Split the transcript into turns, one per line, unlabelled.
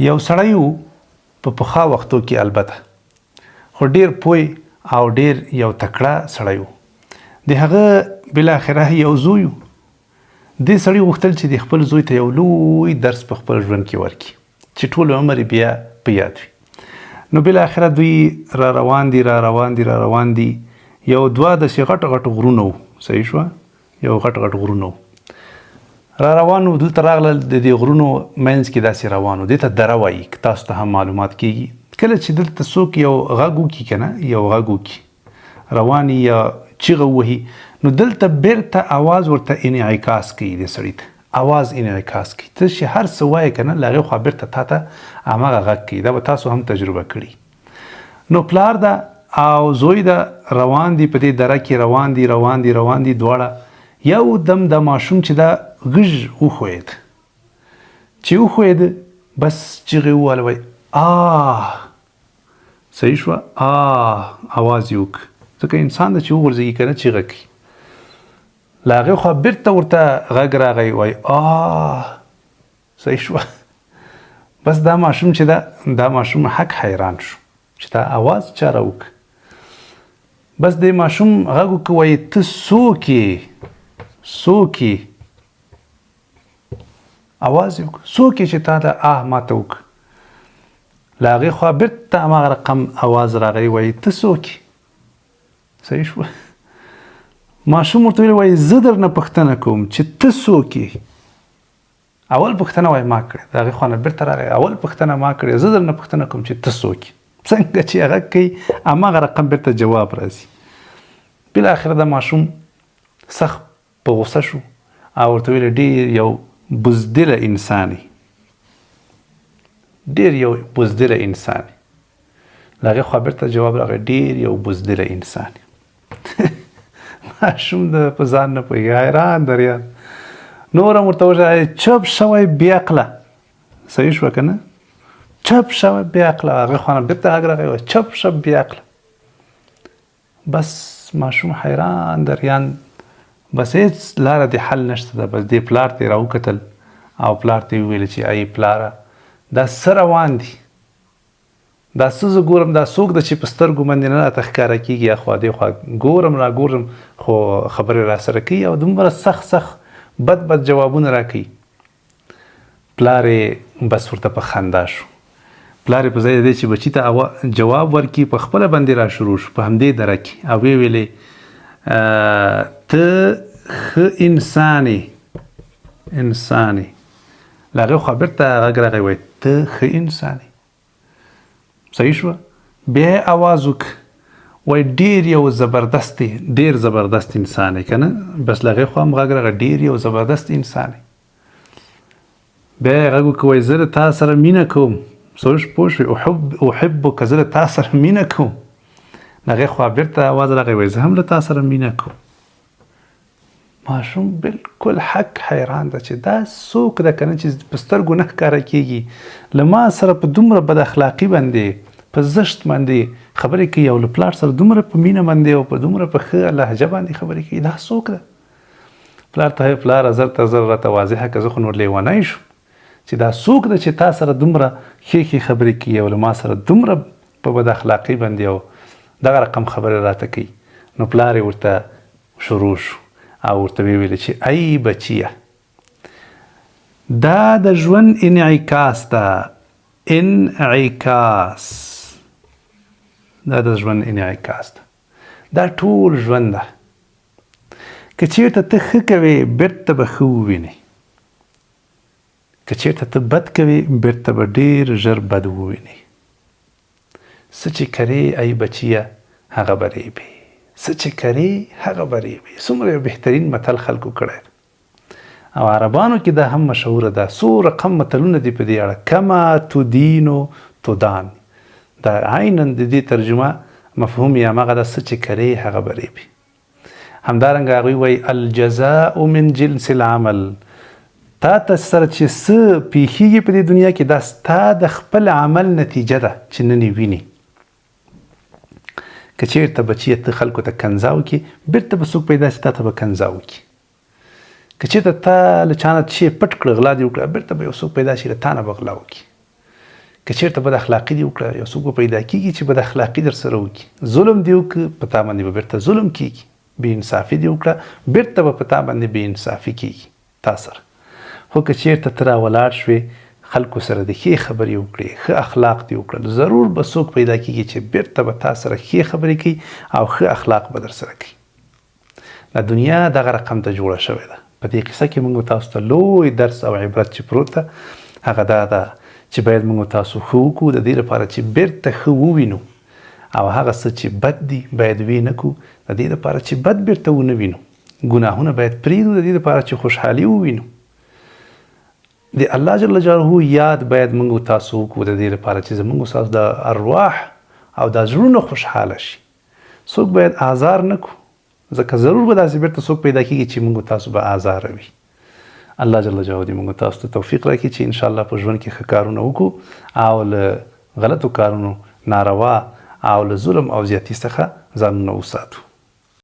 یو سړی و په پخوا وختو کې البته خو ډیر پوی او ډیر یو تکړه سړی و د هغه بالاخره یو زوی و دې سړي غوښتل چې د خپل زوی ته یو لوی درس په خپل ژوند کې ورکړي چې ټول عمر بیا په یاد وي نو بالاخره دوی را روان دي یو دوه داسې غټ غرونه و صحیح شوه یو غټ غرونه و را روان و دلته راغلل د دې غرونو منځ کې داسې روان و دې ته دره وایي که تاسو ته هم معلومات کېږي کله چې دلته څوک یو غږ وکړي که نه یو غږ وکړي روان یا چیغه ووهي نو دلته بیرته آواز ورته انعکاس کوي د سړي ته آواز انعکاس کوي ته چې هر څه وایې که نه له هغې خوا بیرته تا ته هماغه غږ کوي دا به تاسو هم تجربه کړي نو پلار ده او زوی ده روان دي په دې دره کې روان دي دواړه یو دم د ماشوم چې دا غږ وښوید چې وښوید بس چیغې وواله وایي صحیح شوه آواز یې وکړ ځکه انسان ده چې وغورځېږي که نه چیغه کوي له هغې خوا بیرته ورته غږ راغی وایي صحیح شوه بس دا ماشوم چې ده دا ماشوم حق حیران شو چې دا آواز چا راوکړ بس د ماشوم غږ وکړ وایي ته څوک یې آواز یې وکړ څوک یې چې تا ته ماته وکړ له هغې خوا بیرته هماغه رقم آواز راغی وایي ته څوک یې صحیح شوه ماشوم ورته ویل وایي زه درنه پوښتنه کوم چې ته څوک یې اول پوښتنه وایي ما کړې د هغې خوا نه بیرته راغی اول پوښتنه ما کړې زه درنه پوښتنه کوم چې ته څوک یې څنګه چې هغه کوي هماغه رقم بیرته جواب راځي بالاخره د ماشوم سخت په غوسه شو او ورته ویل ډېر یو بزدله انسان له هغې خوا بیرته جواب راغی ډېر یو بزدله انسان ماشوم د په ځان نه پوهېږي حیران دریان نور هم ورته وژړل چپ شوی بېعقله صحیح شوه که نه چپ شوی بېعقله هغې خوا نه بیرته غږ راغی وایي چپ شه بېعقله بس ماشوم حیران دریان بس هېڅ لاره د حل نشته ده بس دې پلار ته یې راوکتل او پلار ته یې وویل چې ای پلاره دا څه روان دي دا څه زه ګورم دا څوک ده چې په سترګو باندې نه راته ښکاره کېږي اخوا دېخوا ګورم خو خبرې راسره کوي او دومره سخت بد جوابونه راکوي پلار یې بس ورته په خندا شو پلار یې په ځای د دې چې بچي ته جواب ورکړي په خپله باندې را شروع شو په همدې دره کې او ویې ویلې ته ښه انسان یې له هغې خوا بیرته غږ راغی وایي ته ښه انسان یې صحیح شوه بیا یې آواز وکړ وایي ډېر زبردست انسان یې که نه بس له هغې خوا هم غږ راغی ډېر یو زبردست انسان یې بیا یې غږ وکړ وایي زه د تا سره مینه کوم پوه شوې احبک زه د تا سره مینه کوم له هغې خوا بیرته آواز راغی وایي زه هم له تا سره مینه کوم ماشوم بالکل حق حیران ده چې دا څوک ده که نه چې په سترګو نه ښکاره کېږي له ما سره په دومره بد اخلاقي باندې په زشت باندې خبرې کوي او له پلار سره دومره په مینه باندې او په دومره په ښه لهجه باندې خبرې کوي دا څوک ده پلار ته پلاره زر ته زر راته واضحه که زه خو نور لیونی شم چې دا څوک ده چې تا سره دومره ښې خبرې کوي او له ما سره دومره په بد اخلاقي باندې او دغه رقم خبرې راته کوي نو پلار یې ورته شروع شو او ورته ویې ویل چې ای بچیه دا د ژوند انعکاس ده دا ټول ژوند ده که چېرته ته ښه کوې بیرته به ښه ووینې که چېرته ته بد کوې بیرته به ډېر ژر بد ووینې څه چې کرې ای بچیه هغه به ریبې څه چې کرې هغه به ریبې څومره یو بهترین متل خلکو کړی او عربانو کې دا هم مشهوره ده څو رقم متلونه دي په دې اړه کما تدینو تدان دا عینا د دې ترجمه مفهوم یې هماغه ده څه چې کرې هغه به ریبې همدارنګه هغوی وایي الجزاء من جنس العمل تا ته سره چې څه پیښیږي په دې دنیا کې دا ستا د خپل عمل نتیجه ده چې نن یې ویني که چېرته بچیه ته خلکو ته کنځا وکړي بیرته به څوک پیدا شي تا ته به کنځا وکړي که چېرته تا له چا نه شی پټ کړه غلا دې وکړه بیرته به یو څوک پیدا شي له تا نه به غلا وکړي که چېرته بد اخلاقي دې وکړه، یو څوک به پیدا کېږي چې بد اخلاقي در سره وکړي، ظلم دې وکړه په تا باندې به بېرته ظلم کېږي، بې انصافي دې وکړه بېرته به په تا باندې بې انصافي کېږي تا سره. خو که چېرته ته راولاړ شوې خلکو سره د ښې خبرې وکړې، ښه اخلاق دې وکړل، ضرور به څوک پیدا کېږي چې بېرته به تا سره ښې خبرې کوي او ښه اخلاق به در سره کوي. دا دنیا دغه رقم ته جوړه شوې ده. په دې قصه کې موږ تاسو ته لوی درس او عبرت چې پروت ده هغه دا ده چې باید موږ تاسو ښه وکړو د دې لپاره چې بېرته ښه ووینو، او هغه څه چې بد دي باید ویې نه کړو د دې لپاره چې بد بېرته ونه وینو. ګناهونه باید پرېږدو د دې لپاره چې خوشحالي ووینو. د الله جل جلاله یاد باید موږ تاسو وکړو د دې لپاره چې زموږ ستاسو د ارواح او د زړونو خوشحاله شي. څوک باید آزار نه کړو، ځکه ضرور به داسې بېرته څوک پیدا کېږي چې موږ تاسو به آزاره وي. الله جل جلاله دې موږ تاسو ته توفیق راکړي چې انشاءالله په ژوند کې ښه کارونه وکړو او له غلطو کارونو، ناروا او له ظلم او زیاتي څخه ځانونه وساتو.